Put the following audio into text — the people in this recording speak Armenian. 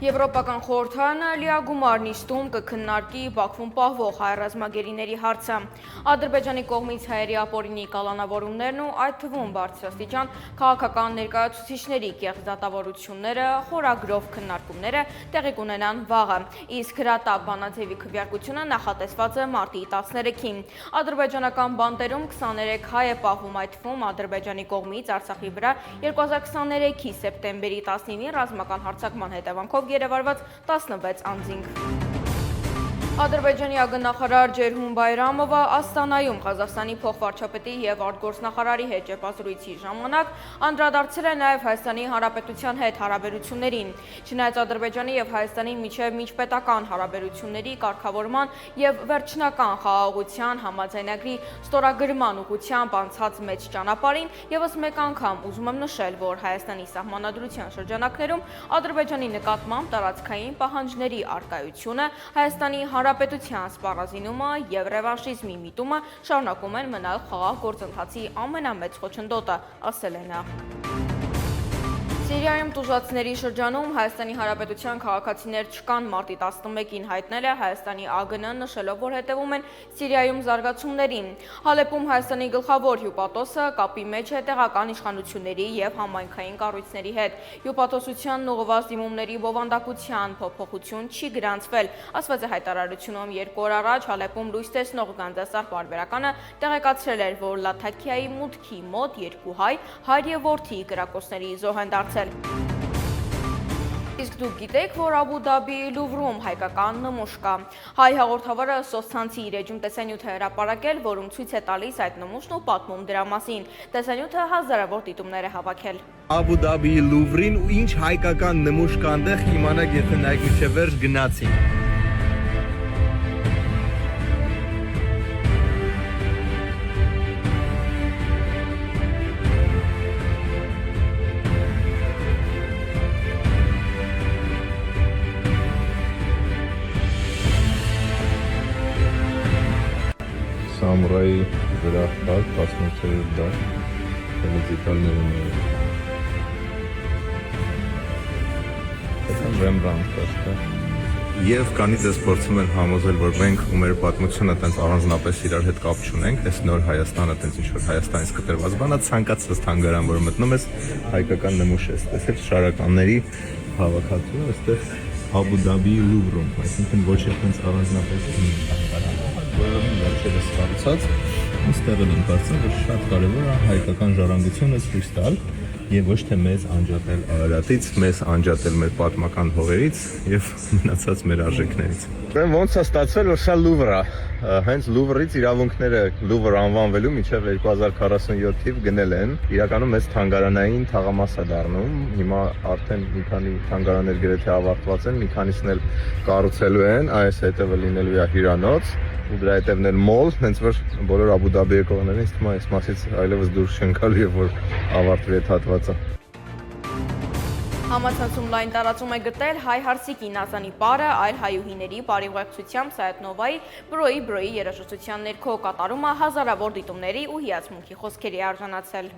Եվրոպական խորհրդարանը լիագումար նիստում կքննարկի Բաքվում պահվող հայ ռազմագերիների հարցը։ Ադրբեջանի կողմից հայերի ապօրինի կալանավորումներն ու այդ թվում բարձրաստիճան քաղաքական ներկայացուցիչների կեղծ դատավորությունները, խորագրով քննարկումները տեղի կունենան վաղը, իսկ հրատապ բանաձևի քվեարկությունը նախատեսված է մարտի 13-ին։ Ադրբեջանական բանտերում 23 հայ է պահվում, այդ թվում Ադրբեջանի կողմից Արցախի վրա 2023-ի սեպտեմբերի 19-ի ռազմական հարձակման հետևանքով երևարված 16 անձինք։ Ադրբեջանի ԱԳ-նախարար Ջերհուն Բայրամովը Աստանայում Ղազախստանի փոխվարչապետի և արտգործնախարարի հետ ճեպազրույցի ժամանակ անդրադարձել է նաև Հայաստանի Հանրապետության հետ հարաբերություններին։ Չնայած Ադրբեջանի և Հայաստանի միջև միջպետական հարաբերությունների կարգավորման և վերջնական խաղաղության համաձայնագրի ստորագրման ուղղությամբ անցած մեծ ճանապարհին ևս մեկ անգամ ուզում եմ նշել, որ Հայաստանի սահմանադրության շրջանակներում Ադրբեջանի նկատմամբ տարածքային պահանջների առկայությունը, Հայաստանի Հանրապետության սպառազինումը և ռևանշիզմի միտումը շարունակում են մնալ խաղաղ գործընթացի ամենամեծ խոչընդոտը, ասել է նա։ Սիրիայում տուժածների շրջանում Հայաստանի Հանրապետության քաղաքացիներ չկան, մարտի 11-ին հայտնել է Հայաստանի ԱԳՆ, նշելով, որ հետևում են Սիրիայում զարգացումներին։ Հալեպում Հայաստանի գլխավոր հյուպատոսը կապի մեջ է տեղական իշխանությունների և համայնքային կառույցների հետ։ Հյուպատոսությանն ուղղված դիմումների բովանդակության փոփոխություն չի գրանցվել, ասված է հայտարարությունում։ 2 օր առաջ Հալեպում լույս տեսնող Գանձասար պարբերականը տեղեկացրել էր, որ Լաթաքիայի մուտքի մոտ 2 հայր և որդի կրակոցների զոհ են դարձել։ Իսկ դուք գիտեք, որ Աբու Դաբիի Լուվրում հայկական նմուշ կա։ Հայ հաղորդավարը սոցցանցի իր էջում տեսանյութ է հրապարակել, որում ցույց է տալիս այդ նմուշն ու պատմում դրա մասին։ Տեսանյութը հազարավոր դիտումներ է հավաքել։ Աբու Դաբիի Լուվրին ու ինչ հայկական նմուշ կա այնտեղ, իմանաք, եթե նայեք մինչև վերջ գնացին։ Սամուրայի դրախտակ, 18-րդ դար, հելիզիկալներում Հետան Ռեմբրանտ կաշկա։ Եվ կանից ես փորձում են համոզել, որ մենք ու մեր պատմությունը տենց առանձնապես իրար հետ կապ չունենք, այս նոր Հայաստանը տենց ինչ-որ Հայաստանից կտրված բանա, ցանկացած թանգարան, որ մտնում ես, հայկական նմուշ ես տեսել, շարականների հավաքածու, այստեղ Աբու Դաբիի Լուվրում, այսինքն ոչ էլ տենց առանձնապես վերջերս կառուցած, այստեղ եմ կարծում, որ շատ կարևոր է հայկական ժառանգությունը ցույց տալ եւ ոչ թե մեզ անջատել Արարատից, մեզ անջատել մեր պատմական հողերից եւ մնացած մեր արժեքներից։ Ուրեմն ոնց է ստացվել, որ սա Լուվր է, հենց Լուվրից իրավունքները Լուվր անվանվելու մինչև 2047 թիվ գնել են։ Իրականում մեծ թանգարանային թաղամաս է դառնում։ Հիմա արդեն մի քանի թանգարաններ գրեթե ավարտված են, մի քանիսն էլ կառուցելու են, այս հետևը լինելու է հյուրանոց ու դրա հետևն էլ մոլ, հենց որ բոլոր Աբու Դաբի եկողներին ինձ թվում է այս մասից այլևս դուրս չեն գալու եւ որ ավարտվի այդ հատվածը։ Համացանցում լայն տարածում է գտել հայ հարսիկի Նազանի պարը, այլ հայուհիների բարիուղեկցությամբ Սայաթ Նովայի Բրոյի երաժշտության ներքո կատարումը հազարավոր դիտումների ու հիացմունքի խոսքերի արժանացել։